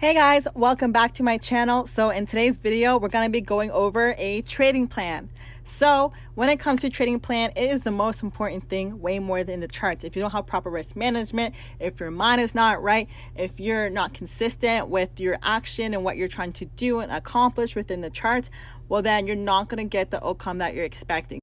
Hey guys, welcome back to my channel. So in today's video, we're going to be going over a trading plan. So when it comes to trading plan, it is the most important thing, way more than the charts. If you don't have proper risk management, if your mind is not right, if you're not consistent with your action and what you're trying to do and accomplish within the charts, well then you're not going to get the outcome that you're expecting.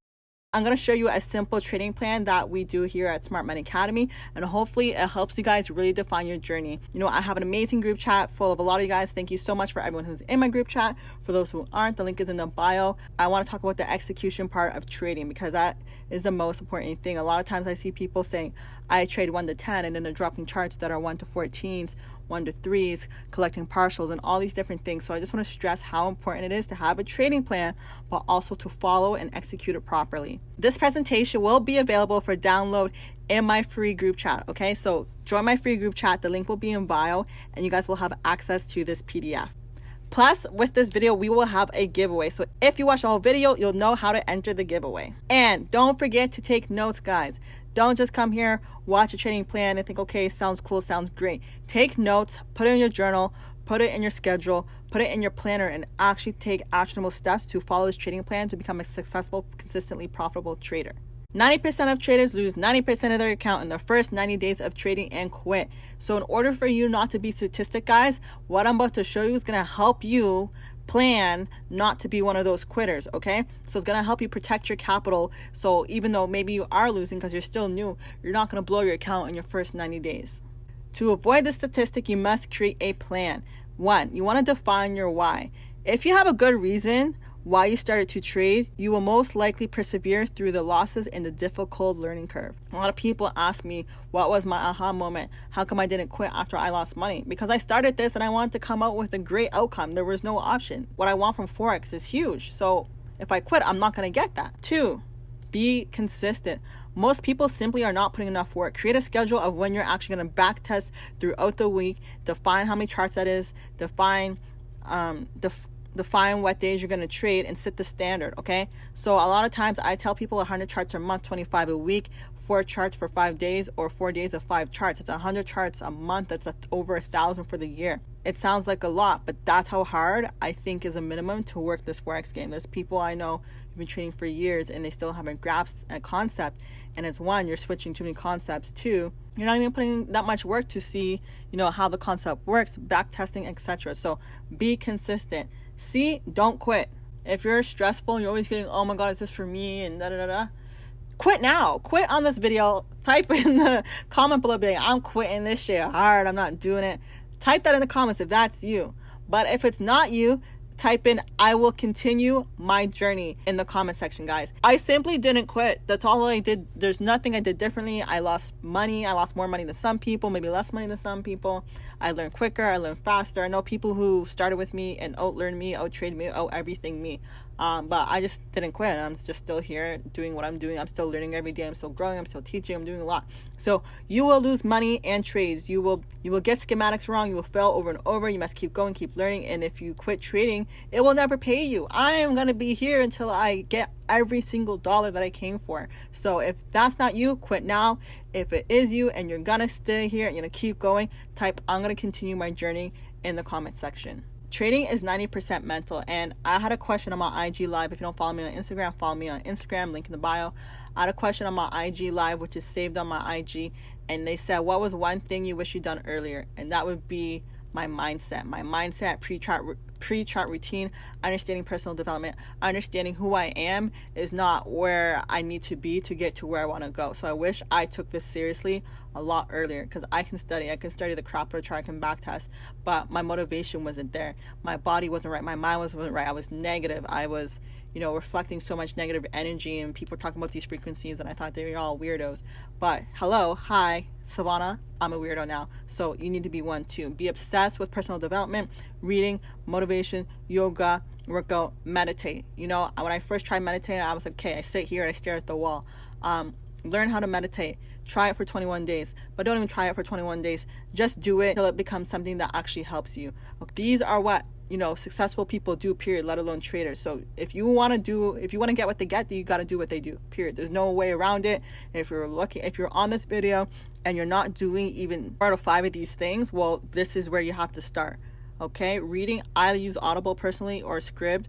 I'm going to show you a simple trading plan that we do here at Smart Money Academy, and hopefully it helps you guys really define your journey. You know, I have an amazing group chat full of a lot of you guys. Thank you so much for everyone who's in my group chat. For those who aren't, the link is in the bio. I want to talk about the execution part of trading because that is the most important thing. A lot of times I see people saying, I trade 1 to 10, and then they're dropping charts that are 1 to 14s, 1 to 3s, collecting partials, and all these different things. So I just want to stress how important it is to have a trading plan, but also to follow and execute it properly. This presentation will be available for download in my free group chat. Okay, so join my free group chat. The link will be in bio, and you guys will have access to this PDF. Plus, with this video, we will have a giveaway. So if you watch the whole video, you'll know how to enter the giveaway. And don't forget to take notes, guys. Don't just come here, watch a trading plan and think, okay, sounds cool, sounds great. Take notes, put it in your journal, put it in your schedule, put it in your planner, and actually take actionable steps to follow this trading plan to become a successful, consistently profitable trader. 90% of traders lose 90% of their account in the first 90 days of trading and quit. So in order for you not to be statistic, guys, what I'm about to show you is going to help you plan not to be one of those quitters. Okay, so it's going to help you protect your capital, so even though maybe you are losing because you're still new, you're not going to blow your account in your first 90 days. To avoid the statistic, you must create a plan. 1, you want to define your why. If you have a good reason why you started to trade, you will most likely persevere through the losses and the difficult learning curve. A lot of people ask me, what was my aha moment? How come I didn't quit after I lost money? Because I started this and I wanted to come out with a great outcome. There was no option. What I want from Forex is huge. So if I quit, I'm not going to get that. 2, be consistent. Most people simply are not putting enough work. Create a schedule of when you're actually going to back test throughout the week. Define how many charts that is. Define what days you're going to trade and set the standard. Okay, so a lot of times I tell people 100 charts a month, 25 a week, 4 charts for 5 days, or 4 days of 5 charts. It's 100 charts a month. That's over 1,000 for the year. It sounds like a lot, but that's how hard I think is a minimum to work this Forex game. There's people I know who've been trading for years and they still haven't grasped a concept. And it's 1, you're switching too many concepts. 2, you're not even putting that much work to see, how the concept works, back testing, etc. So be consistent. C, don't quit. If you're stressful and you're always getting, oh my God, is this for me? And quit now. Quit on this video. Type in the comment below, being, I'm quitting this shit hard. I'm not doing it. Type that in the comments if that's you. But if it's not you, type in, I will continue my journey in the comment section, guys. I simply didn't quit. That's all I did. There's nothing I did differently. I lost money. I lost more money than some people, maybe less money than some people. I learned quicker. I learned faster. I know people who started with me and out-learned me, out-traded me, out-everything me. But I just didn't quit. I'm just still here doing what I'm doing. I'm still learning every day. I'm still growing. I'm still teaching. I'm doing a lot. So you will lose money and trades. You will get schematics wrong. You will fail over and over. You must keep going, keep learning. And if you quit trading, it will never pay you. I am going to be here until I get every single dollar that I came for. So if that's not you, quit now. If it is you and you're going to stay here and you're going to keep going, type, I'm going to continue my journey in the comment section. Trading is 90% mental, and I had a question on my IG live. If you don't follow me on Instagram, follow me on Instagram, link in the bio. I had a question on my IG live, which is saved on my IG, and they said, what was one thing you wish you'd done earlier? And that would be my mindset, pre-chart routine, understanding personal development, understanding who I am is not where I need to be to get to where I want to go. So I wish I took this seriously a lot earlier, because I can study the crap out of chart, I can back test, but my motivation wasn't there. My body wasn't right. My mind wasn't right. I was negative. I was, reflecting so much negative energy, and people were talking about these frequencies, and I thought they were all weirdos. But hi, Savannah, I'm a weirdo now. So you need to be one too. Be obsessed with personal development, reading, motivation, yoga, workout, meditate. When I first tried meditating, I was like, okay, I sit here and I stare at the wall. Learn how to meditate. Try it for 21 days, but don't even try it for 21 days. Just do it till it becomes something that actually helps you. These are what successful people do, period, let alone traders. So if you want to get what they get, then you got to do what they do, period. There's no way around it. If you're on this video and you're not doing even 4 out of 5 of these things, well, this is where you have to start. Okay, reading, I use Audible personally or Scribd.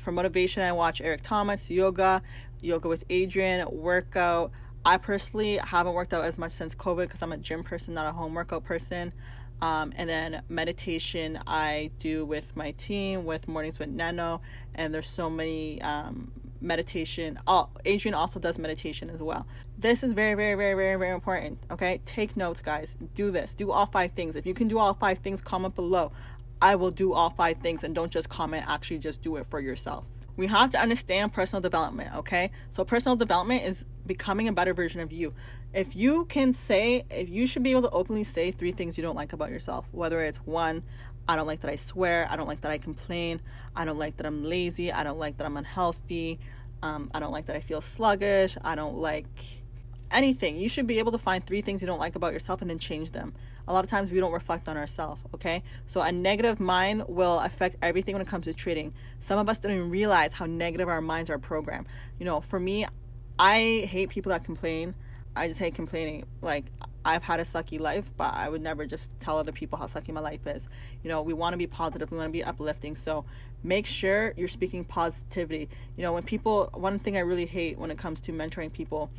For motivation, I watch Eric Thomas, yoga with Adrian, workout. I personally haven't worked out as much since COVID because I'm a gym person, not a home workout person. And then meditation I do with my team, with Mornings with Nano, and there's so many meditation. Adrian also does meditation as well. This is very, very, very, very, very important. Okay, take notes, guys. Do this. Do all 5 things. If you can do all 5 things, comment below. I will do all 5 things, and don't just comment. Actually, just do it for yourself. We have to understand personal development. Okay, so personal development is becoming a better version of you. If you should be able to openly say 3 things you don't like about yourself, whether it's 1, I don't like that I swear, I don't like that I complain, I don't like that I'm lazy, I don't like that I'm unhealthy, I don't like that I feel sluggish, I don't like anything. You should be able to find 3 things you don't like about yourself and then change them. A lot of times we don't reflect on ourselves, okay? So a negative mind will affect everything when it comes to trading. Some of us don't even realize how negative our minds are programmed. For me, I hate people that complain. I just hate complaining. Like, I've had a sucky life, but I would never just tell other people how sucky my life is. We want to be positive. We want to be uplifting. So make sure you're speaking positivity. One thing I really hate when it comes to mentoring people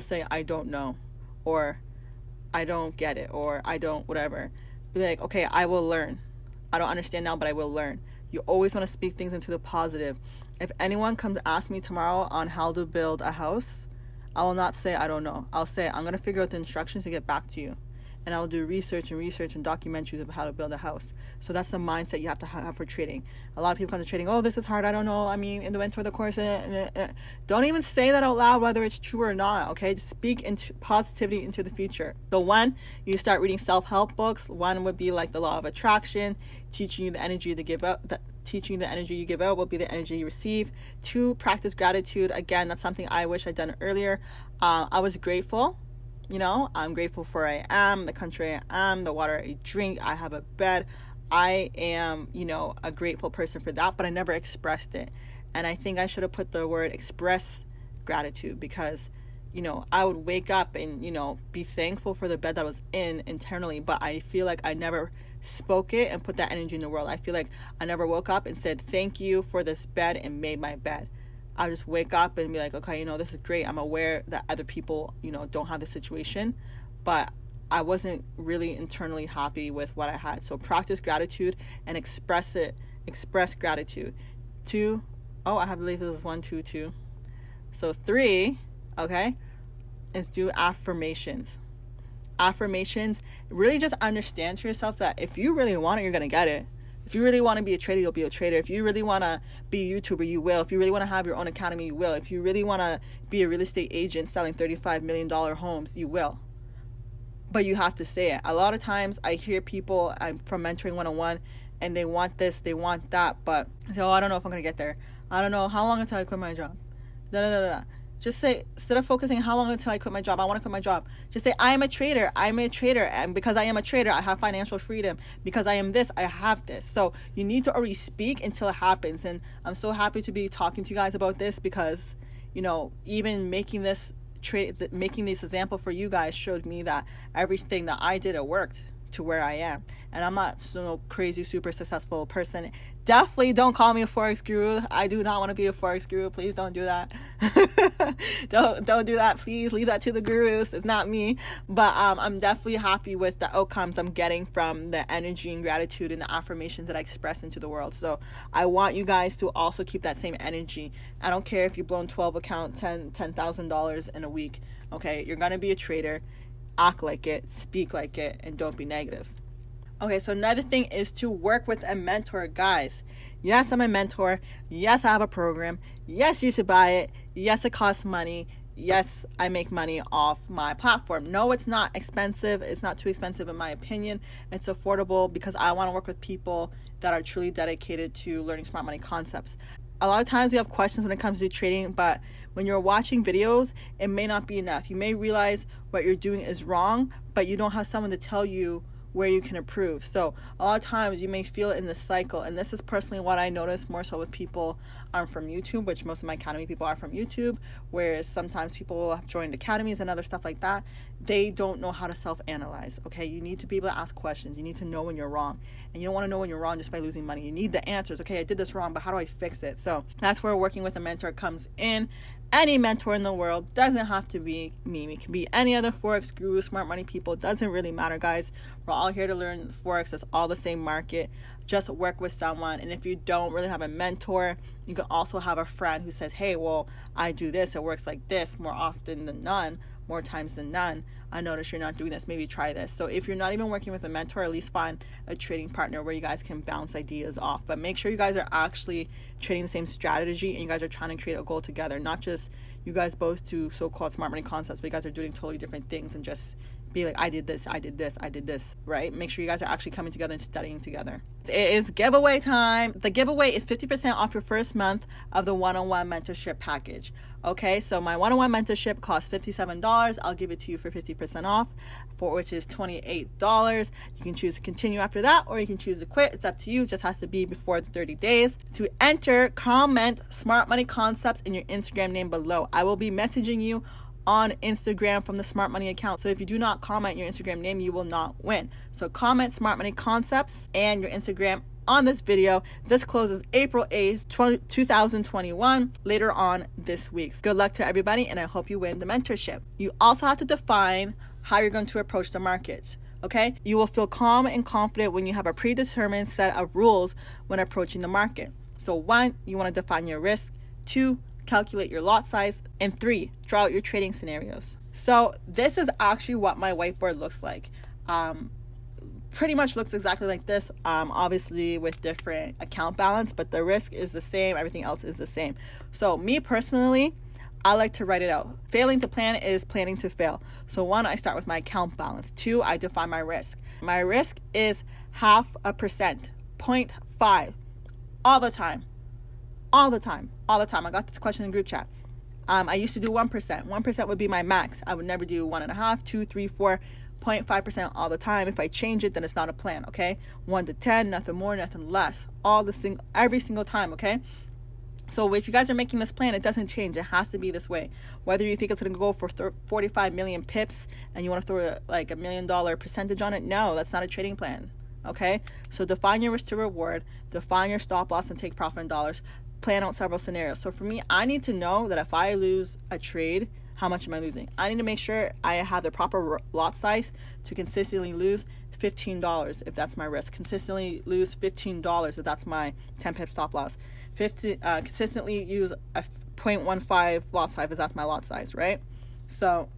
say, I don't know, or I don't get it, or I don't whatever. Be like, okay, I will learn. I don't understand now, but I will learn. You always want to speak things into the positive. If anyone comes to ask me tomorrow on how to build a house, I will not say I don't know. I'll say I'm going to figure out the instructions to get back to you. And I will do research and documentaries of how to build a house. So that's the mindset you have to have for trading. A lot of people come to trading, oh, this is hard, I don't know. I mean, in the mentor the course. Don't even say that out loud, whether it's true or not, okay? Just speak into positivity into the future. So 1, you start reading self-help books. 1 would be like the law of attraction, teaching you the energy to give out. Teaching the energy you give out will be the energy you receive. 2, practice gratitude. Again, that's something I wish I'd done earlier. I was grateful. I'm grateful for I am, the country I am, the water I drink, I have a bed. I am, a grateful person for that, but I never expressed it. And I think I should have put the word express gratitude because, I would wake up and, be thankful for the bed that I was in internally, but I feel like I never spoke it and put that energy in the world. I feel like I never woke up and said, thank you for this bed and made my bed. I just wake up and be like, okay, this is great. I'm aware that other people, don't have the situation, but I wasn't really internally happy with what I had. So practice gratitude and express it. Express gratitude. 2, I have to leave this 1, 2, 2. So 3, okay, is do affirmations. Affirmations, really just understand to yourself that if you really want it, you're going to get it. If you really want to be a trader, you'll be a trader. If you really want to be a YouTuber, you will. If you really want to have your own academy, you will. If you really want to be a real estate agent selling $35 million homes, you will. But you have to say it. A lot of times I hear people from Mentoring 101 and they want this, they want that, but they say, I don't know if I'm going to get there. I don't know how long until I quit my job. Just say, instead of focusing how long until I quit my job, I want to quit my job. Just say, I am a trader. I'm a trader. And because I am a trader, I have financial freedom. Because I am this, I have this. So you need to already speak until it happens. And I'm so happy to be talking to you guys about this because, even making this example for you guys showed me that everything that I did, it worked to where I am. And I'm not so crazy, super successful person. Definitely don't call me a Forex guru. I do not want to be a Forex guru. Please don't do that. Don't do that. Please leave that to the gurus. It's not me. But I'm definitely happy with the outcomes I'm getting from the energy and gratitude and the affirmations that I express into the world. So I want you guys to also keep that same energy. I don't care if you've blown 12 accounts, $10,000 in a week. Okay, you're gonna be a trader. Act like it, speak like it, and don't be negative. Okay, so another thing is to work with a mentor, guys. Yes, I'm a mentor. Yes, I have a program. Yes, you should buy it. Yes, it costs money. Yes, I make money off my platform. No, it's not expensive. It's not too expensive in my opinion. It's affordable because I want to work with people that are truly dedicated to learning smart money concepts. A lot of times we have questions when it comes to trading, but when you're watching videos, it may not be enough. You may realize what you're doing is wrong, but you don't have someone to tell you where you can improve. So a lot of times you may feel it in the cycle, and this is personally what I notice more so with people from YouTube, which most of my academy people are from YouTube, whereas sometimes people have joined academies and other stuff like that. They don't know how to self-analyze. Okay, you need to be able to ask questions. You need to know when you're wrong, and you don't want to know when you're wrong just by losing money. You need the answers. Okay, I did this wrong, but how do I fix it? So that's where working with a mentor comes in. Any mentor in the world, doesn't have to be me. It can be any other Forex guru, smart money people. Doesn't really matter, guys. We're all here to learn Forex. It's all the same market. Just work with someone. And if you don't really have a mentor, you can also have a friend who says, hey, well, I do this. It works like this more often than none, more times than none. I notice you're not doing this. Maybe try this. So if you're not even working with a mentor, at least find a trading partner where you guys can bounce ideas off. But make sure you guys are actually trading the same strategy and you guys are trying to create a goal together, not just you guys both do so-called smart money concepts, but you guys are doing totally different things and just be like, I did this, right? Make sure you guys are actually coming together and studying together. It is giveaway time. The giveaway is 50% off your first month of the one-on-one mentorship package. Okay, so my one-on-one mentorship costs $57. I'll give it to you for 50% off, which is $28. You can choose to continue after that, or you can choose to quit. It's up to you. It just has to be before the 30 days. To enter, comment Smart Money Concepts in your Instagram name below. I will be messaging you on Instagram from the Smart Money account. So if you do not comment your Instagram name, you will not win. So comment Smart Money Concepts and your Instagram on this video. This closes April 8th, 2021, later on this week. Good luck to everybody, and I hope you win the mentorship. You also have to define how you're going to approach the markets. Okay? You will feel calm and confident when you have a predetermined set of rules when approaching the market. So 1, you want to define your risk. 2, calculate your lot size. And 3, draw out your trading scenarios. So this is actually what my whiteboard looks like. Pretty much looks exactly like this, obviously with different account balance, but the risk is the same, everything else is the same. So me personally, I like to write it out. Failing to plan is planning to fail. So 1, I start with my account balance. 2, I define my risk. My risk is 0.5%, 0.5, all the time. I got this question in group chat. I used to do 1%. 1% would be my max. I would never do 1.5, 2, 3, 4, 0.5% all the time. If I change it, then it's not a plan, okay? 1 to 10, nothing more, nothing less. Every single time, okay? So if you guys are making this plan, it doesn't change. It has to be this way. Whether you think it's going to go for 45 million pips and you want to throw like $1 million percentage on it, no, that's not a trading plan, okay? So define your risk to reward, define your stop loss and take profit in dollars, plan out several scenarios. So for me, I need to know that if I lose a trade, how much am I losing? I need to make sure I have the proper lot size to consistently lose $15 if that's my risk. Consistently lose $15 if that's my 10 pip stop loss. Consistently use a 0.15 lot size if that's my lot size, right? So,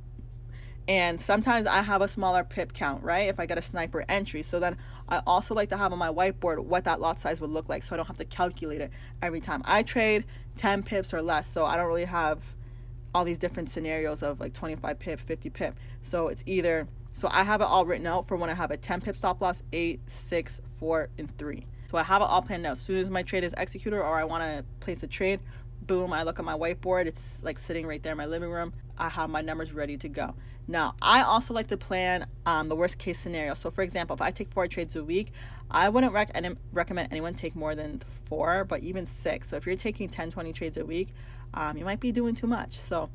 and sometimes I have a smaller pip count, right? If I get a sniper entry. So then I also like to have on my whiteboard what that lot size would look like, so I don't have to calculate it every time. I trade 10 pips or less, so I don't really have all these different scenarios of like 25 pip, 50 pip. So it's either, so I have it all written out for when I have a 10 pip stop loss, 8, 6, 4, and 3. So I have it all planned out. As soon as my trade is executed or I want to place a trade, boom, I look at my whiteboard. It's like sitting right there in my living room. I have my numbers ready to go. Now, I also like to plan the worst case scenario. So for example, if I take 4 trades a week, I wouldn't recommend anyone take more than 4, but even 6. So if you're taking 10, 20 trades a week, you might be doing too much. So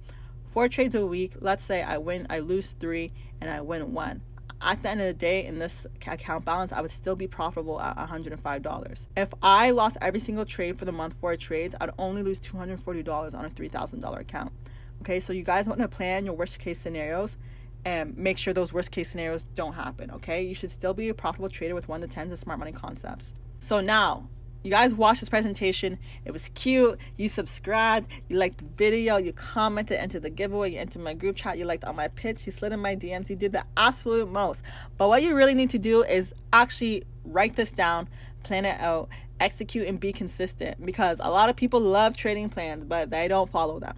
4 trades a week, let's say I lose 3 and I win 1. At the end of the day, in this account balance, I would still be profitable at $105. If I lost every single trade for the month 4 trades, I'd only lose $240 on a $3,000 account. Okay, so you guys want to plan your worst case scenarios and make sure those worst case scenarios don't happen, okay? You should still be a profitable trader with 1 to 10s of smart money concepts. So now, you guys watched this presentation. It was cute. You subscribed. You liked the video. You commented, entered the giveaway. You entered my group chat. You liked all my pitch. You slid in my DMs. You did the absolute most. But what you really need to do is actually write this down, plan it out, execute, and be consistent. Because a lot of people love trading plans, but they don't follow them.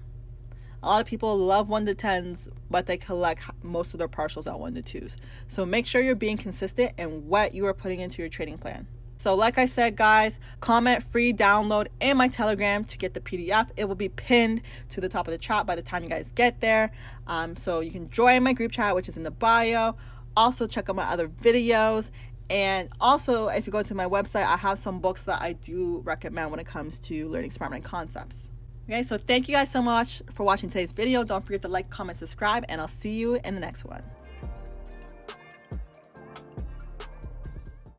A lot of people love 1 to 10s, but they collect most of their partials at 1 to 2s. So make sure you're being consistent in what you are putting into your trading plan. So like I said, guys, comment free download in my Telegram to get the PDF. It will be pinned to the top of the chat by the time you guys get there. So you can join my group chat, which is in the bio. Also, check out my other videos. And also, if you go to my website, I have some books that I do recommend when it comes to learning smart money concepts. Okay, so thank you guys so much for watching today's video. Don't forget to like, comment, subscribe, and I'll see you in the next one.